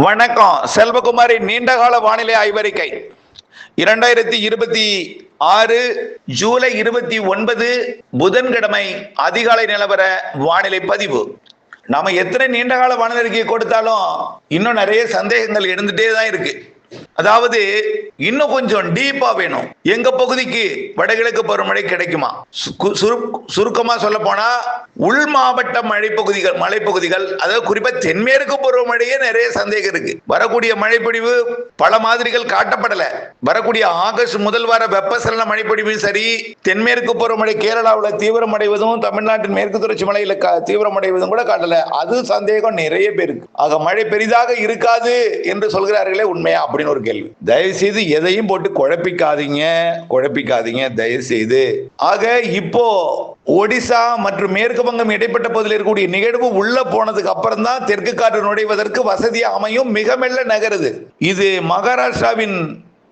வணக்கம். செல்வகுமாரி நீண்டகால வானிலை ஆய்வறிக்கை 2026 ஜூலை 29 புதன்கிழமை அதிகாலை நிலவர வானிலை பதிவு. நாம எத்தனை நீண்டகால வானிலை அறிக்கை கொடுத்தாலும் இன்னும் நிறைய சந்தேகங்கள் இருந்துட்டே தான் இருக்கு. அதாவது இன்னும் கொஞ்சம் டீப்பா வேணும். எங்க பகுதிக்கு வடகிழக்கு பருவமழை கிடைக்குமா? சுருக்கமா சொல்ல போனா உள் மாவட்ட மழைப்பகுதிகள் அதாவது குறிப்பா தென்மேற்கு பருவமழையே நிறைய சந்தேகம் இருக்கு. வரக்கூடிய மழைப்பொழிவு பல மாதிரிகள் காட்டப்படல. வரக்கூடிய ஆகஸ்ட் முதல் வார வெப்பசலன மழைப்பொழிவு சரி, தென்மேற்கு பருவமழை கேரளாவில் தீவிரமடைவதும் தமிழ்நாட்டின் மேற்கு தொடர்ச்சி மலையில தீவிரமடைவதும் கூட காட்டல. அது சந்தேகம் நிறைய பேருக்கு. ஆக மழை பெரிதாக இருக்காது என்று சொல்கிறார்களே, உண்மையா அப்படின்னு ஒரு கேள்வி. தயவு செய்து எதையும் போட்டு குழப்பிக்காதீங்க தயவு செய்து. ஆக இப்போ ஒடிசா மற்றும் மேற்கு வங்கம் இடைப்பட்ட பகுதியில் இருக்கக்கூடிய நிகழ்வு உள்ள போனதுக்கு அப்புறம் தான் தெற்கு காற்று நுழைவதற்கு வசதியா அமையும். மிக மெல்ல நகருது. இது மகாராஷ்டிராவின்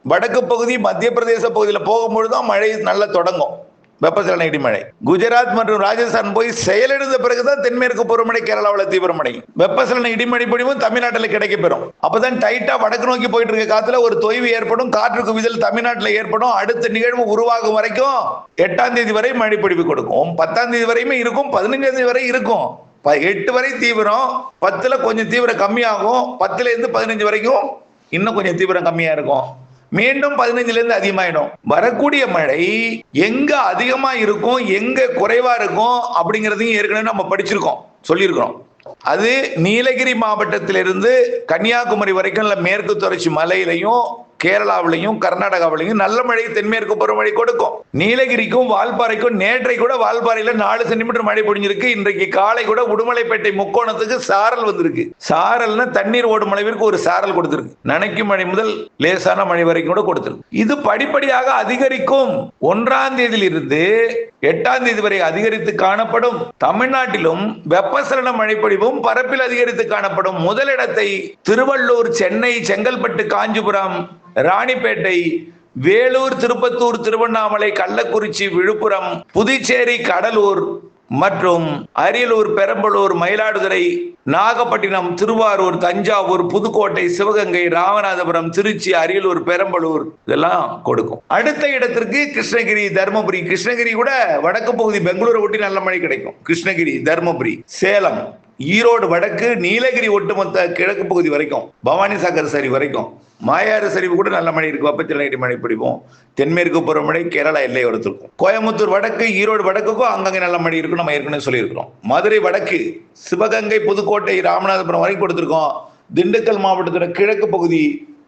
வடக்கு பகுதி மத்திய பிரதேச பகுதியில் போகும்பொழுதுதான் மழை நல்லா தொடங்கும். வெப்பசலன இடிமழை குஜராத் மற்றும் ராஜஸ்தான் போய் செயலிழந்த பிறகுதான் தென்மேற்கு பருவமழை கேரளாவில் தீவிரமடை. வெப்பசலன இடிமழை பொழிவும் தமிழ்நாட்டில் கிடைக்க பெறும். அப்பதான் டைட்டா வடக்கு நோக்கி போயிட்டு இருக்க காத்துல ஒரு தொய்வு ஏற்படும். காற்று குவிதல் தமிழ்நாட்டில் ஏற்படும். அடுத்த நிகழ்வு உருவாகும் வரைக்கும் 8ஆம் தேதி வரை மழை பொழிவு கொடுக்கும். 10ஆம் தேதி வரையுமே இருக்கும். 15ஆம் தேதி வரை இருக்கும். 8 வரை தீவிரம், 10ல கொஞ்சம் தீவிரம் கம்மியாகும். 10ல இருந்து 15 வரைக்கும் இன்னும் கொஞ்சம் தீவிரம் கம்மியா இருக்கும். மீண்டும் 15ல இருந்து அதிகமாயிடும். வரக்கூடிய மழை எங்க அதிகமா இருக்கும், எங்க குறைவா இருக்கும் அப்படிங்கறதையும் ஏற்கனவே நம்ம படிச்சிருக்கோம், சொல்லியிருக்கிறோம். அது நீலகிரி மாவட்டத்திலிருந்து கன்னியாகுமரி வரைக்கும் மேற்கு தொடர்ச்சி மலையிலையும் கேரளாவிலையும் கர்நாடகாவிலையும் நல்ல மழை தென்மேற்கு பருவமழை கொடுக்கும். நீலகிரிக்கும் வால்பாறைக்கும் நேற்றை கூட வால்பாறையில 4 சென்டிமீட்டர் மழை பொழிஞ்சிருக்கு. இன்றைக்கு காலை கூட உடுமலைப்பேட்டை முக்கோணத்துக்கு சாரல் வந்திருக்கு. சாரல்னா தண்ணீர் ஓடும் அளவிற்கு ஒரு சாரல் கொடுத்திருக்கு. நனைக்கும் மழை முதல் லேசான மழை வரைக்கும் கூட கொடுத்திருக்கு. இது படிப்படியாக அதிகரிக்கும். 1ஆம் தேதியிலிருந்து 8ஆம் தேதி வரை அதிகரித்து காணப்படும். தமிழ்நாட்டிலும் வெப்பசலன மழைப்பொழிவும் பரப்பில் அதிகரித்து காணப்படும். முதலிடத்தை திருவள்ளூர், சென்னை, செங்கல்பட்டு, காஞ்சிபுரம், ராணிப்பேட்டை, வேலூர், திருப்பத்தூர், திருவண்ணாமலை, கள்ளக்குறிச்சி, விழுப்புரம், புதுச்சேரி, கடலூர் மற்றும் அரியலூர், பெரம்பலூர், மயிலாடுதுறை, நாகப்பட்டினம், திருவாரூர், தஞ்சாவூர், புதுக்கோட்டை, சிவகங்கை, ராமநாதபுரம், திருச்சி, அரியலூர், பெரம்பலூர் இதெல்லாம் கொடுக்கும். அடுத்த இடத்திற்கு கிருஷ்ணகிரி, தர்மபுரி. கிருஷ்ணகிரி கூட வடக்கு பகுதி பெங்களூரை ஒட்டி நல்ல மழை கிடைக்கும். கிருஷ்ணகிரி, தர்மபுரி, சேலம், ஈரோடு வடக்கு, நீலகிரி ஒட்டுமொத்த கிழக்கு பகுதி வரைக்கும், பவானி சாகர் சரிவு வரைக்கும், மாயாறு சரிவு கூட நல்ல மழை இருக்கு. வெப்பசலன இடிமழை பிடிப்போம். தென்மேற்கு பருவமழை கேரளா எல்லையோரத்திற்கும், கோயம்புத்தூர் வடக்கு, ஈரோடு வடக்குக்கும் அங்கங்கே நல்ல மழை இருக்கும். நம்ம ஏற்கனவே சொல்லியிருக்கிறோம். மதுரை வடக்கு, சிவகங்கை, புதுக்கோட்டை, ராமநாதபுரம் வரைக்கும் கொடுத்திருக்கோம். திண்டுக்கல் மாவட்டத்தோட கிழக்கு பகுதி,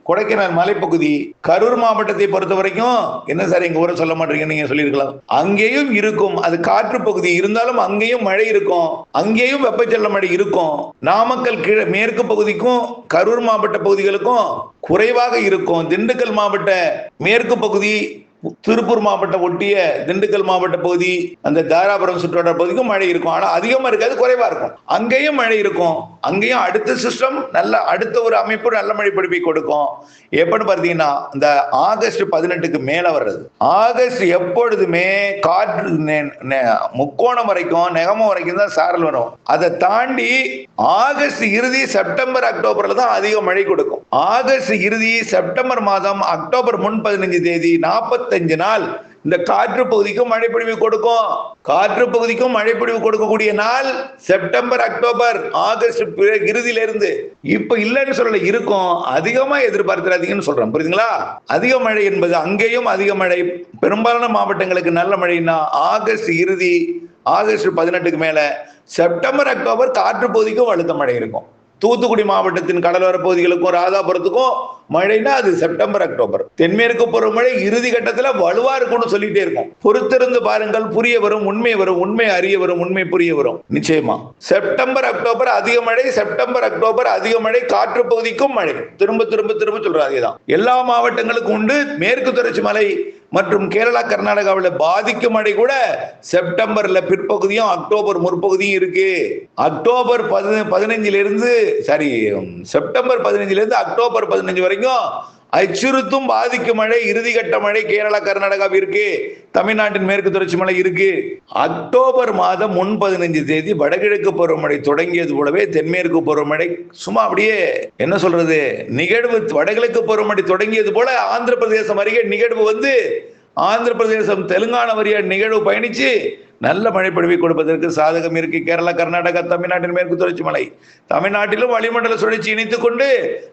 கொடைக்கானல் மலைப்பகுதி, கரூர் மாவட்டத்தை பொறுத்த வரைக்கும் என்ன சார் எங்க ஊரை சொல்ல மாட்டீங்கன்னு நீங்க சொல்லியிருக்கலாம். அங்கேயும் இருக்கும். அது காற்று பகுதி இருந்தாலும் அங்கேயும் மழை இருக்கும். அங்கேயும் வெப்பச்சலன மழை இருக்கும். நாமக்கல் மேற்கு பகுதிக்கும் கரூர் மாவட்ட பகுதிகளுக்கும் குறைவாக இருக்கும். திண்டுக்கல் மாவட்ட மேற்கு பகுதி, திருப்பூர் மாவட்டம் ஒட்டிய திண்டுக்கல் மாவட்ட பகுதி, அந்த தாராபுரம் சுற்றுவட்டார பகுதிக்கும் மழை இருக்கும். ஆனா அதிகமா இருக்காது, குறைவா இருக்கும். அங்கேயும் மழை இருக்கும். அங்கேயும் அடுத்த சிஸ்டம் நல்ல அடுத்த ஒரு அமைப்பு நல்ல மழை பொழிவை கொடுக்கும். எப்பன்னு பார்த்தீங்கன்னா இந்த ஆகஸ்ட் 18க்கு மேல வர்றது. ஆகஸ்ட் எப்பொழுதுமே காற்று முக்கோணம் வரைக்கும், நெகமம் வரைக்கும் தான் சாரல் வரும். அதை தாண்டி ஆகஸ்ட் இறுதி, செப்டம்பர், அக்டோபர்ல தான் அதிக மழை கொடுக்கும். ஆகஸ்ட் இறுதி, செப்டம்பர் மாதம், அக்டோபர் முன் 15 தேதி 45 நாள் இந்த காற்று பகுதிக்கும் மழைப்பொழிவு கொடுக்கும். காற்று பகுதிக்கும் மழைப்பொழிவு கொடுக்கக்கூடிய நாள் செப்டம்பர், அக்டோபர், ஆகஸ்ட் இறுதியிலிருந்து. இப்ப இல்லைன்னு சொல்லல, இருக்கும். அதிகமா எதிர்பார்க்கிறாதீங்கன்னு சொல்றேன், புரியுதுங்களா? அதிக மழை என்பது அங்கேயும் அதிக மழை. பெரும்பாலான மாவட்டங்களுக்கு நல்ல மழைன்னா ஆகஸ்ட் இறுதி, ஆகஸ்ட் 18க்கு மேல, செப்டம்பர், அக்டோபர் காற்று பகுதிக்கும் வலுத்த மழை இருக்கும். தூத்துக்குடி மாவட்டத்தின் கடலோர பகுதிகளுக்கும் ராதாபுரத்துக்கும் மழைனா அது செப்டம்பர், அக்டோபர். தென்மேற்கு பருவமழை இறுதி கட்டத்துல வலுவா இருக்கும்னு சொல்லிட்டே இருக்கும். பொறுத்திருந்து பாருங்கள், புரிய வரும், உண்மை வரும், உண்மை அறிய வரும், உண்மை புரிய வரும். நிச்சயமா செப்டம்பர், அக்டோபர் அதிக மழை, செப்டம்பர், அக்டோபர் அதிக மழை, காற்று பகுதிக்கும் மழை. திரும்ப திரும்ப திரும்ப சொல்றாங்க. அதுதான் எல்லா மாவட்டங்களுக்கும் உண்டு. மேற்கு தொடர்ச்சி மலை மற்றும் கேரளா, கர்நாடகாவில் பாதிக்கும் மழை கூட செப்டம்பர்ல பிற்பகுதியும் அக்டோபர் முற்பகுதியும் இருக்கு. அக்டோபர் 15 செப்டம்பர் 15 அக்டோபர் 15 வரைக்கும் அச்சுறுத்தும் பாதிக்கும் மழை, இறுதிக்கட்ட மழை கேரளா கர்நாடகாவிற்கு, தமிழ்நாட்டின் மேற்கு தொடர்ச்சி மலை இருக்கு. அக்டோபர் மாதம் 15 தேதி வடகிழக்கு பருவமழை தொடங்கியது போலவே தென்மேற்கு பருவமழை சும்மா அப்படியே என்ன சொல்றது நிகழ்வு வடகிழக்கு பருவமழை தொடங்கியது போல ஆந்திர பிரதேசம் அருகே நிகழ்வு வந்து ஆந்திர பிரதேசம் தெலுங்கானா வழியா நிகழ்வு பயணிச்சு நல்ல மழை பொழிவை கொடுப்பதற்கு சாதகம் இருக்கு. கேரளா கர்நாடகா தமிழ்நாட்டின் மேற்கு தொடர்ச்சி மலை, தமிழ்நாட்டிலும் வளிமண்டல சுழற்சி இணைத்துக் கொண்டு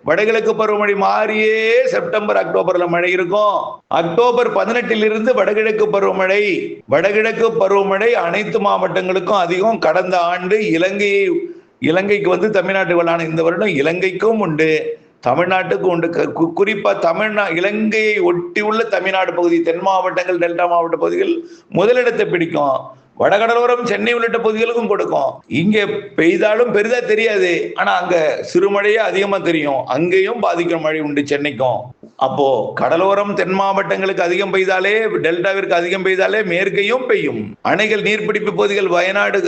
வடகிழக்கு பருவமழை மாறியே செப்டம்பர் அக்டோபர்ல மழை இருக்கும். அக்டோபர் 18 இருந்து வடகிழக்கு பருவமழை அனைத்து மாவட்டங்களுக்கும் அதிகம். கடந்த ஆண்டு இலங்கைக்கு வந்து தமிழ்நாட்டுக்கு வரலான இந்த வருடம் இலங்கைக்கும் உண்டு, தமிழ்நாட்டுக்கு உண்டு. குறிப்பா இலங்கையை ஒட்டி உள்ள தமிழ்நாடு பகுதி, தென் மாவட்டங்கள், டெல்டா மாவட்ட பகுதிகள் முதலிடத்தை பிடிக்கும். வடகடலோரம், சென்னை உள்ளிட்ட பகுதிகளுக்கும் கொடுக்கும். இங்க பெய்தாலும் பெரிதா தெரியாது, ஆனா அங்க சிறுமழையே அதிகமா தெரியும். அங்கேயும் பாதிக்கிற மழை உண்டு சென்னைக்கும். அப்போ கடலோரம் தென் மாவட்டங்களுக்கு அதிகம் பெய்தாலே, டெல்டாவிற்கு அதிகம் பெய்தாலே மேற்கையும் பெய்யும். அணைகள், நீர்பிடிப்பு பகுதிகள், வயநாடு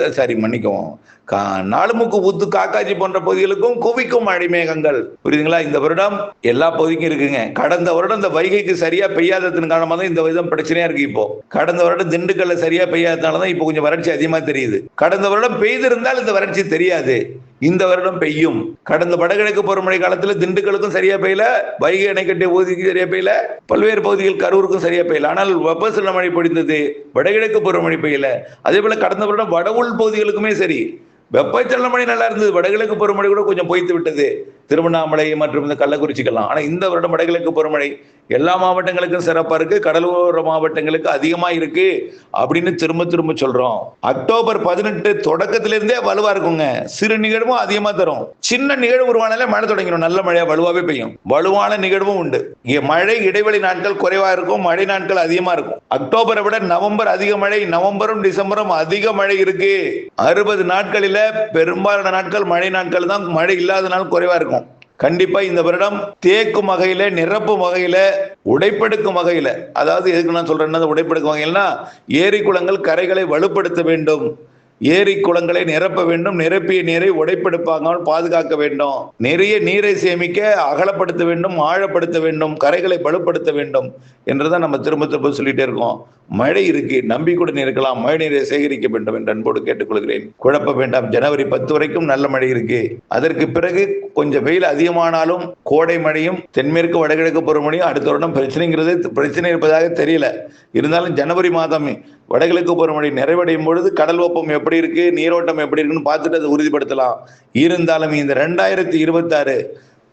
நாலுமுக்கு ஊத்து, காக்காட்சி போன்ற பகுதிகளுக்கும் குவிக்கும் மழை மேகங்கள். புரியுதுங்களா? இந்த வருடம் எல்லா பகுதிக்கும் இருக்குங்க. கடந்த வருடம் இந்த வைகைக்கு சரியா பெய்யாததன் காரணமாக தான் இந்த விதம் பிரச்சனையா இருக்கு. இப்போ கடந்த வருடம் திண்டுக்கல்ல சரியா பெய்யாததுனாலதான் இப்போ கொஞ்சம் வறட்சி அதிகமா தெரியுது. கடந்த வருடம் பெய்திருந்தால் இந்த வறட்சி தெரியாது. இந்த வருடம் பெய்யும். கடந்த வடகிழக்கு பருவமழை காலத்துல திண்டுக்கலுக்கும் சரியா பெய்யல, வைகை அணை கட்டிய பகுதிக்கு சரியா பெய்யல, பல்வேறு பகுதிகள் கரூருக்கும் சரியா பெய்யல. ஆனால் வெப்பசலன மழை பொழிந்தது, வடகிழக்கு பருவமழை பெய்யல. அதே போல கடந்த வருடம் வட உள் பகுதிகளுக்குமே சரி வெப்பச்சலன மழை நல்லா இருந்தது. வடகிழக்கு பருவமழை கூட கொஞ்சம் பொய்த்து விட்டது, திருவண்ணாமலை மற்றும் இந்த கள்ளக்குறிச்சிக்கெல்லாம். ஆனா இந்த வருடம் வடகிழக்கு பருவமழை எல்லா மாவட்டங்களுக்கும் சிறப்பா இருக்கு, கடலோர மாவட்டங்களுக்கு அதிகமா இருக்கு அப்படின்னு திரும்ப சொல்றோம். அக்டோபர் 18 தொடக்கத்திலிருந்தே வலுவா இருக்குங்க. சிறு நிகழ்வும் அதிகமா தரும். சின்ன நிகழ்வு உருவானாலே மழை தொடங்கிடும், நல்ல மழையா வலுவாவே பெய்யும். வலுவான நிகழ்வும் உண்டு. மழை இடைவெளி நாட்கள் குறைவா இருக்கும், மழை நாட்கள் அதிகமா இருக்கும். அக்டோபரை விட நவம்பர் அதிக மழை, நவம்பரும் டிசம்பரும் அதிக மழை இருக்கு. 60 நாட்களில பெரும்பாலான நாட்கள் மழை நாட்கள் தான், மழை இல்லாத நாள் குறைவா இருக்கும். கண்டிப்பா இந்த வருடம் தேக்கும் வகையில, நிரப்பும் வகையில, உடைப்பெடுக்கும் வகையில, அதாவது எதுக்கு நான் சொல்றேன்னா உடைப்பெடுக்கும் வகையில்னா ஏரி குளங்கள் கரைகளை வலுப்படுத்த வேண்டும், ஏரி குளங்களை நிரப்ப வேண்டும், நிரப்பிய நீரை உடைப்பெடுப்பாமல் பாதுகாக்க வேண்டும், நிறைய நீரை சேமிக்க அகலப்படுத்த வேண்டும், ஆழப்படுத்த வேண்டும், கரைகளை வலுப்படுத்த வேண்டும் என்றுதான் நம்ம திரும்ப சொல்லிட்டே இருக்கோம். மழை இருக்கு, நம்பிக்கையுடன் இருக்கலாம், மழை நீரை சேகரிக்க வேண்டும் என்று அன்போடு கேட்டுக்கொள்கிறேன். குழப்ப வேண்டாம். ஜனவரி 10 வரைக்கும் நல்ல மழை இருக்கு. அதற்கு பிறகு கொஞ்சம் வெயில் அதிகமானாலும் கோடை மழையும் தென்மேற்கு வடகிழக்கு பருவமழையும் அடுத்த வருடம் பிரச்சனை இருப்பதாக தெரியல. இருந்தாலும் ஜனவரி மாதம் வடகிழக்கு பருவமழை நிறைவடையும் பொழுது கடல் வெப்பம் எப்படி இருக்கு, நீரோட்டம் எப்படி இருக்குன்னு பார்த்துட்டு அதை உறுதிப்படுத்தலாம். இருந்தாலும் இந்த 2026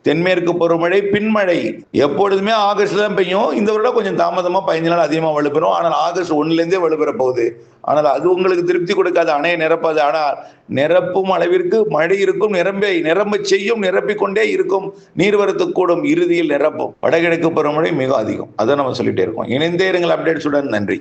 தென்மேற்கு பருவமழை பின்மழை எப்பொழுதுமே ஆகஸ்ட்ல தான் பெய்யும். இந்த வருடம் கொஞ்சம் தாமதமா 15 நாள் அதிகமா வலுப்பெறும். ஆனால் ஆகஸ்ட் 1 வலுப்பெற போகுது. ஆனால் அது உங்களுக்கு திருப்தி கொடுக்காது, அணையை நிரப்பாது. ஆனால் நிரப்பும் அளவிற்கு மழை இருக்கும், நிரம்ப செய்யும், நிரப்பிக் கொண்டே இருக்கும், நீர்வரத்து கூடும், இறுதியில் நிரப்பும். வடகிழக்கு பருவமழை மிக அதிகம். அதை நம்ம சொல்லிட்டே இருக்கோம். இணைந்தே இருங்கள் அப்டேட்ஸுடன். நன்றி.